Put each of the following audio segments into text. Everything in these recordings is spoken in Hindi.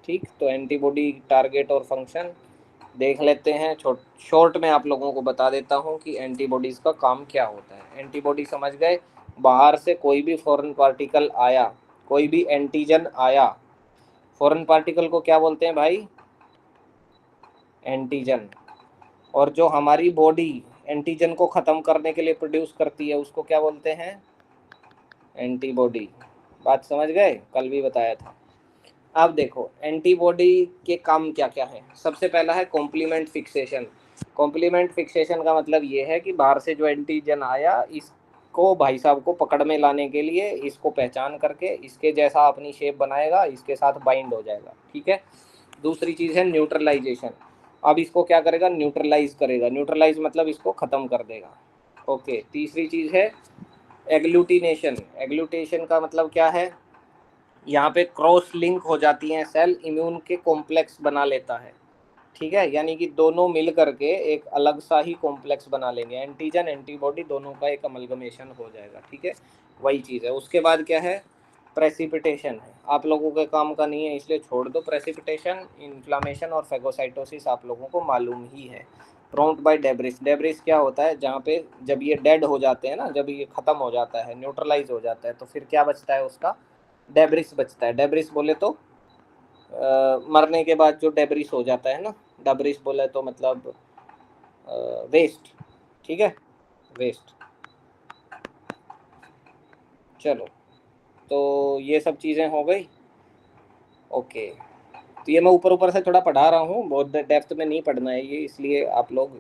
ठीक, तो एंटीबॉडी टारगेट और फंक्शन देख लेते हैं। शॉर्ट में आप लोगों को बता देता हूँ कि एंटीबॉडीज़ का काम क्या होता है। एंटीबॉडी समझ गए, बाहर से कोई भी फॉरेन पार्टिकल आया, कोई भी एंटीजन आया, फॉरेन पार्टिकल को क्या बोलते हैं भाई? एंटीजन। और जो हमारी बॉडी एंटीजन को ख़त्म करने के लिए प्रोड्यूस करती है उसको क्या बोलते हैं? एंटीबॉडी। बात समझ गए, कल भी बताया था। अब देखो एंटीबॉडी के काम क्या क्या है। सबसे पहला है कॉम्प्लीमेंट फिक्सेशन। कॉम्प्लीमेंट फिक्सेशन का मतलब ये है कि बाहर से जो एंटीजन आया, इसको भाई साहब को पकड़ में लाने के लिए इसको पहचान करके इसके जैसा अपनी शेप बनाएगा, इसके साथ बाइंड हो जाएगा। ठीक है। दूसरी चीज़ है न्यूट्रलाइजेशन। अब इसको क्या करेगा? न्यूट्रलाइज करेगा। न्यूट्रलाइज मतलब इसको ख़त्म कर देगा। ओके। तीसरी चीज़ है एग्लूटिनेशन। एग्लूटेशन का मतलब क्या है? यहाँ पे क्रॉस लिंक हो जाती हैं सेल, इम्यून के कॉम्प्लेक्स बना लेता है। ठीक है, यानी कि दोनों मिल करके एक अलग सा ही कॉम्प्लेक्स बना लेंगे। एंटीजन एंटीबॉडी दोनों का एक अमलगमेशन हो जाएगा। ठीक है, वही चीज़ है। उसके बाद क्या है? प्रेसिपिटेशन है। आप लोगों के काम का नहीं है इसलिए छोड़ दो। प्रेसिपिटेशन, इन्फ्लामेशन और फेगोसाइटोसिस आप लोगों को मालूम ही है। Prompt bye debris. डेब्रिस क्या होता है? जहाँ पे जब ये डेड हो जाते हैं ना, जब ये ख़त्म हो जाता है, न्यूट्रलाइज हो जाता है, तो फिर क्या बचता है उसका? डेब्रिस बचता है। डेब्रिस बोले तो मरने के बाद जो डेब्रिस हो जाता है ना, डेब्रिस बोले तो मतलब वेस्ट। ठीक है, वेस्ट। चलो, तो ये सब चीज़ें हो गई। ओके, तो ये मैं ऊपर ऊपर से थोड़ा पढ़ा रहा हूँ, बहुत डेप्थ में नहीं पढ़ना है ये, इसलिए आप लोग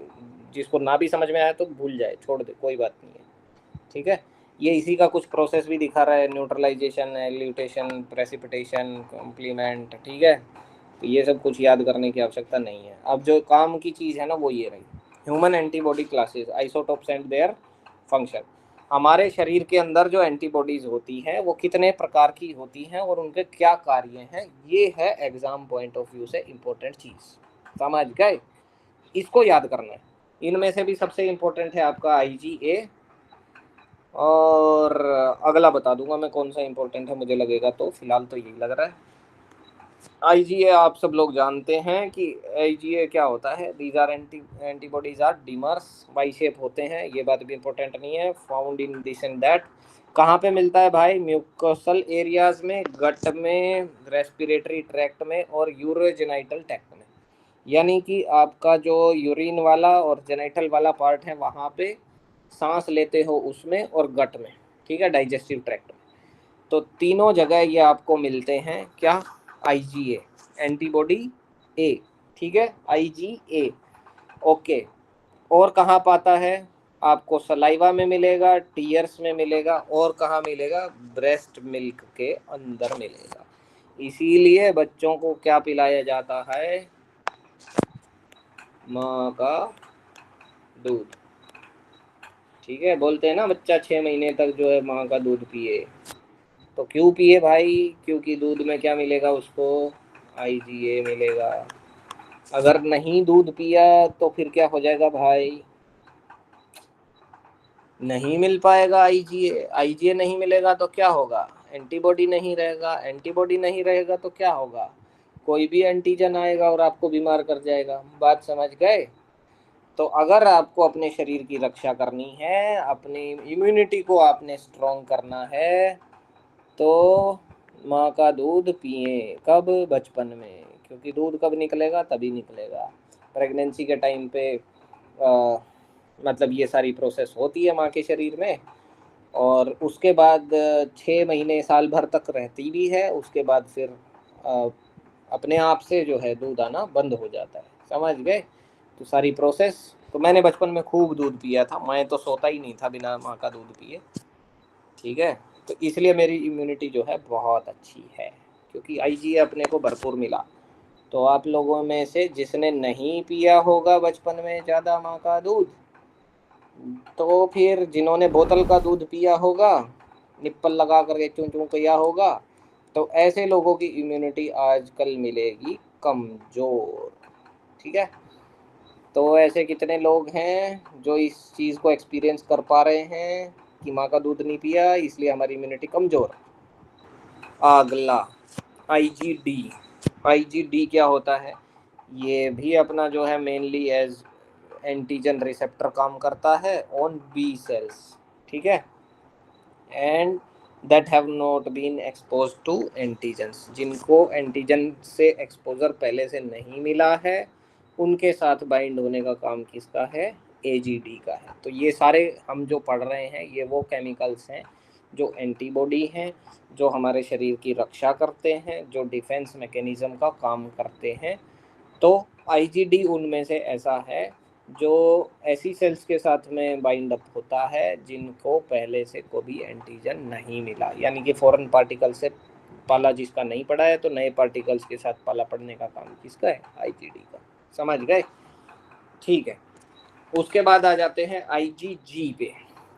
जिसको ना भी समझ में आया तो भूल जाए, छोड़ दे, कोई बात नहीं है। ठीक है, ये इसी का कुछ प्रोसेस भी दिखा रहा है, न्यूट्रलाइजेशन, एल्यूटेशन, प्रेसिपिटेशन, कॉम्प्लीमेंट। ठीक है, तो ये सब कुछ याद करने की आवश्यकता नहीं है। अब जो काम की चीज़ है ना वो ये रही, human antibody classes, isotopes and their function. हमारे शरीर के अंदर जो एंटीबॉडीज़ होती हैं वो कितने प्रकार की होती हैं और उनके क्या कार्य हैं, ये है एग्ज़ाम पॉइंट ऑफ व्यू से इम्पोर्टेंट चीज़। समझ गए? इसको याद करना है। इनमें से भी सबसे इम्पोर्टेंट है आपका IgA, और अगला बता दूंगा मैं कौन सा इम्पोर्टेंट है मुझे लगेगा, तो फिलहाल तो यही लग रहा है। IgA आप सब लोग जानते हैं कि IgA क्या होता है। These are antibodies are dimers, Y shape होते हैं, ये बात भी इम्पोर्टेंट नहीं है। Found in this and that. कहाँ पे मिलता है भाई? म्यूकोसल एरियाज में, गट में, रेस्पिरेटरी ट्रैक्ट में और यूरोजेनाइटल ट्रैक्ट में। यानी कि आपका जो यूरिन वाला और जेनाइटल वाला पार्ट है वहाँ पे सांस लेते हो उसमें, और गट में। ठीक है, डाइजेस्टिव ट्रैक्ट में। तो तीनों जगह ये आपको मिलते हैं। क्या? IgA, एंटीबॉडी ए। ठीक है, IgA। ओके। और कहाँ पाता है? आपको सलाइवा में मिलेगा, टीयर्स में मिलेगा, और कहाँ मिलेगा? ब्रेस्ट मिल्क के अंदर मिलेगा। इसीलिए बच्चों को क्या पिलाया जाता है? माँ का दूध। ठीक है, बोलते हैं ना बच्चा 6 महीने तक जो है माँ का दूध पिए। तो क्यों पिए भाई? क्योंकि दूध में क्या मिलेगा उसको? IgA मिलेगा। अगर नहीं दूध पिया तो फिर क्या हो जाएगा भाई? नहीं मिल पाएगा IgA नहीं मिलेगा तो क्या होगा? एंटीबॉडी नहीं रहेगा। एंटीबॉडी नहीं रहेगा तो क्या होगा? कोई भी एंटीजन आएगा और आपको बीमार कर जाएगा। बात समझ गए? तो अगर आपको अपने शरीर की रक्षा करनी है, अपनी इम्यूनिटी को आपने स्ट्रॉन्ग करना है, तो माँ का दूध पिए। कब? बचपन में। क्योंकि दूध कब निकलेगा? तभी निकलेगा प्रेगनेंसी के टाइम पे। मतलब ये सारी प्रोसेस होती है माँ के शरीर में, और उसके बाद 6 महीने साल भर तक रहती भी है। उसके बाद फिर अ, अपने आप से जो है दूध आना बंद हो जाता है। समझ गए? तो सारी प्रोसेस। तो मैंने बचपन में खूब दूध पिया था, मैं तो सोता ही नहीं था बिना माँ का दूध पिए। ठीक है, तो इसलिए मेरी इम्यूनिटी जो है बहुत अच्छी है, क्योंकि IgA अपने को भरपूर मिला। तो आप लोगों में से जिसने नहीं पिया होगा बचपन में ज़्यादा माँ का दूध, तो फिर जिन्होंने बोतल का दूध पिया होगा, निप्पल लगा करके चूं चूं किया होगा, तो ऐसे लोगों की इम्यूनिटी आजकल मिलेगी कमज़ोर। ठीक है, तो ऐसे कितने लोग हैं जो इस चीज़ को एक्सपीरियंस कर पा रहे हैं कि माँ का दूध नहीं पिया इसलिए हमारी इम्यूनिटी कमज़ोर? अगला IgD। IgD क्या होता है, ये भी अपना जो है मेनली एज एंटीजन रिसेप्टर काम करता है ऑन बी सेल्स, ठीक है, and that have not been exposed to antigens, जिनको एंटीजन से एक्सपोजर पहले से नहीं मिला है उनके साथ बाइंड होने का काम किसका है, AGD का है। तो ये सारे हम जो पढ़ रहे हैं ये वो केमिकल्स हैं जो एंटीबॉडी हैं, जो हमारे शरीर की रक्षा करते हैं, जो डिफेंस मैकेनिज्म का काम करते हैं। तो IgD उनमें से ऐसा है जो ऐसी सेल्स के साथ में बाइंड अप होता है जिनको पहले से कोई एंटीजन नहीं मिला, यानी कि फॉरेन पार्टिकल से पाला जिसका नहीं पड़ा है, तो नए पार्टिकल्स के साथ पाला पड़ने का काम किसका है, IgD का। समझ गए, ठीक है। उसके बाद आ जाते हैं IgG पे।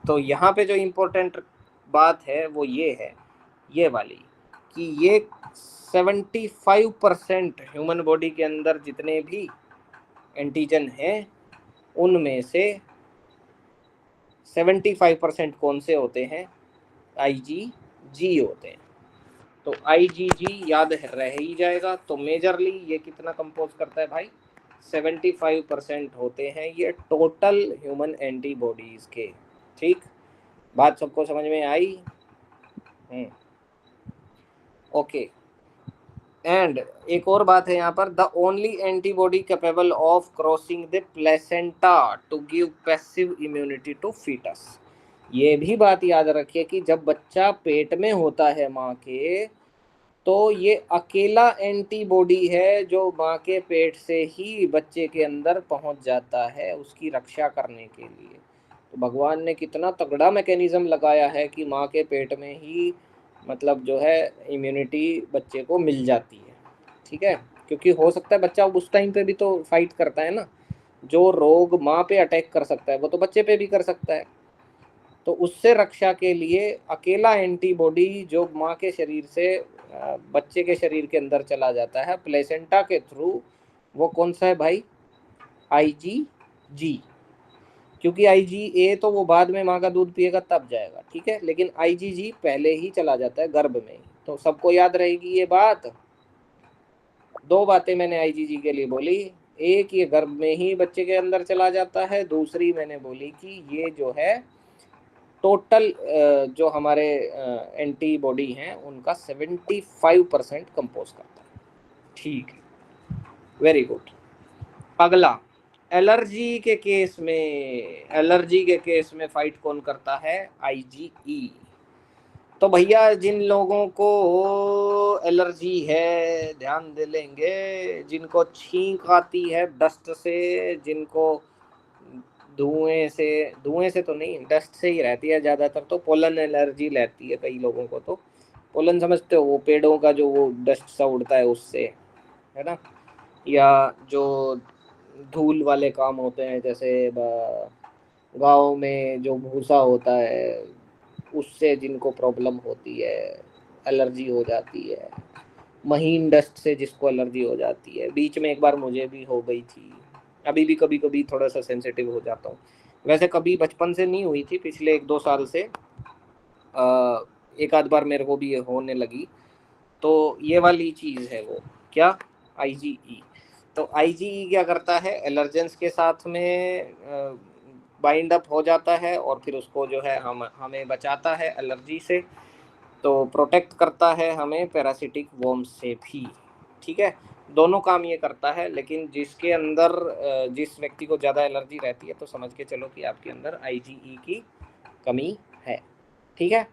तो यहाँ पे जो इम्पोर्टेंट बात है वो ये है, ये वाली, कि ये 75% ह्यूमन बॉडी के अंदर जितने भी एंटीजन हैं उनमें से 75% कौन से होते हैं, IgG होते हैं। तो IgG याद रह ही जाएगा। तो मेजरली ये कितना कंपोज करता है भाई, 75% होते हैं ये टोटल ह्यूमन एंटीबॉडीज के। ठीक, बात सबको समझ में आई? ओके। एंड एक और बात है यहाँ पर, the only antibody capable of crossing the placenta to give passive immunity to foetus. ये भी बात याद रखिए कि जब बच्चा पेट में होता है माँ के, तो ये अकेला एंटीबॉडी है जो माँ के पेट से ही बच्चे के अंदर पहुंच जाता है उसकी रक्षा करने के लिए। तो भगवान ने कितना तगड़ा मैकेनिज्म लगाया है कि माँ के पेट में ही मतलब जो है इम्यूनिटी बच्चे को मिल जाती है, ठीक है। क्योंकि हो सकता है बच्चा उस टाइम पे भी तो फाइट करता है ना, जो रोग माँ पे अटैक कर सकता है वो तो बच्चे पे भी कर सकता है। तो उससे रक्षा के लिए अकेला एंटीबॉडी जो माँ के शरीर से बच्चे के शरीर के अंदर चला जाता है प्लेसेंटा के थ्रू, वो कौन सा है भाई, IgG। क्योंकि IgA तो वो बाद में माँ का दूध पिएगा तब जाएगा, ठीक है, लेकिन IgG पहले ही चला जाता है गर्भ में। तो सबको याद रहेगी ये बात। दो बातें मैंने IgG के लिए बोली, एक ये गर्भ में ही बच्चे के अंदर चला जाता है, दूसरी मैंने बोली कि ये जो है टोटल जो हमारे एंटीबॉडी हैं उनका 75% कंपोज करता है। ठीक है, वेरी गुड। अगला, एलर्जी के केस में, एलर्जी के केस में फाइट कौन करता है, IgE। तो भैया जिन लोगों को एलर्जी है ध्यान दे लेंगे, जिनको छींक आती है डस्ट से, जिनको धुएं से तो नहीं, डस्ट से ही रहती है ज़्यादातर, तो पोलन एलर्जी रहती है कई लोगों को। तो पोलन समझते हो, वो पेड़ों का जो वो डस्ट सा उड़ता है उससे, है ना, या जो धूल वाले काम होते हैं, जैसे गाँव में जो भूसा होता है उससे जिनको प्रॉब्लम होती है, एलर्जी हो जाती है। महीन डस्ट से जिसको एलर्जी हो जाती है, बीच में एक बार मुझे भी हो गई थी, अभी भी कभी कभी थोड़ा सा सेंसिटिव हो जाता हूँ। वैसे कभी बचपन से नहीं हुई थी, पिछले 1-2 साल से एक आध बार मेरे को भी ये होने लगी। तो ये वाली चीज़ है वो क्या, IgE। तो IgE क्या करता है, एलर्जेंस के साथ में बाइंड अप हो जाता है और फिर उसको जो है हमें बचाता है एलर्जी से, तो प्रोटेक्ट करता है हमें पैरासिटिक वॉर्म्स से भी, ठीक है। दोनों काम ये करता है, लेकिन जिसके अंदर जिस व्यक्ति को ज़्यादा एलर्जी रहती है तो समझ के चलो कि आपके अंदर IgE की कमी है, ठीक है।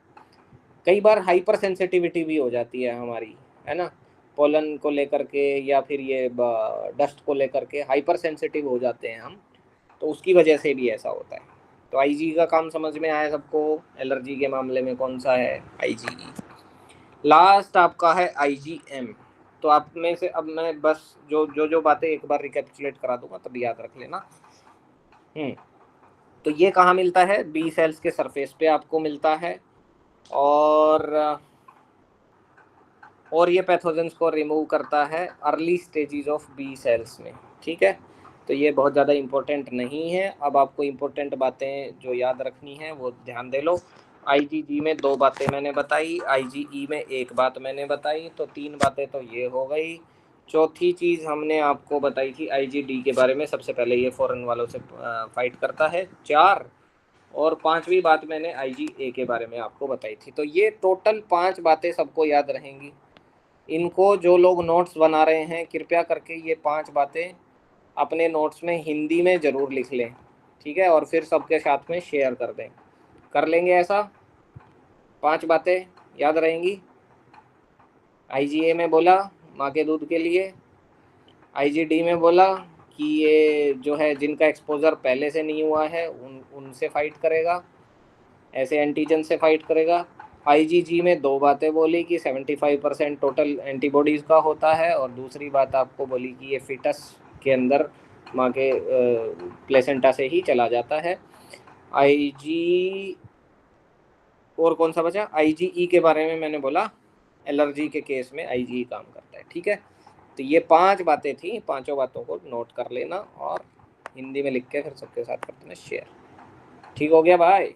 कई बार हाइपर सेंसिटिविटी भी हो जाती है हमारी, है ना, पोलन को लेकर के या फिर ये डस्ट को लेकर के हाइपर सेंसिटिव हो जाते हैं हम, तो उसकी वजह से भी ऐसा होता है। तो IgE का काम समझ में आया सबको, एलर्जी के मामले में कौन सा है, IgE। लास्ट आपका है IgM। तो आप में से अब मैं बस जो बातें एक बार रिकैपिचुलेट करा दूंगा तब याद रख लेना। तो ये कहाँ मिलता है, बी सेल्स के सरफेस पे आपको मिलता है, और ये पैथोजेंस को रिमूव करता है early stages of B cells में, ठीक है। तो ये बहुत ज़्यादा इम्पोर्टेंट नहीं है। अब आपको इम्पोर्टेंट बातें जो याद रखनी है वो ध्यान दे लो। IgG में 2 बातें मैंने बताई, IgE में 1 बात मैंने बताई, तो 3 बातें तो ये हो गई। चौथी चीज़ हमने आपको बताई थी आईजीडी के बारे में। सबसे पहले ये फॉरेन वालों से फाइट करता है 4, और 5वीं बात मैंने आईजीए के बारे में आपको बताई थी। तो ये टोटल 5 बातें सबको याद रहेंगी। इनको जो लोग नोट्स बना रहे हैं कृपया करके ये 5 बातें अपने नोट्स में हिंदी में ज़रूर लिख लें, ठीक है, और फिर सबके साथ में शेयर कर दें। कर लेंगे ऐसा? 5 बातें याद रहेंगी। आईजीए में बोला माँ के दूध के लिए, आईजीडी में बोला कि ये जो है जिनका एक्सपोजर पहले से नहीं हुआ है उनसे फाइट करेगा, ऐसे एंटीजन से फाइट करेगा। आईजीजी में 2 बातें बोली कि 75% टोटल एंटीबॉडीज़ का होता है, और दूसरी बात आपको बोली कि ये फिटस के अंदर माँ के प्लेसेंटा से ही चला जाता है। आईजी और कौन सा बचा? आईजीई के बारे में मैंने बोला एलर्जी के केस में आईजीई काम करता है, ठीक है। तो ये 5 बातें थी, पांचों बातों को नोट कर लेना और हिंदी में लिख के फिर सबके साथ कर देना शेयर। ठीक हो गया भाई?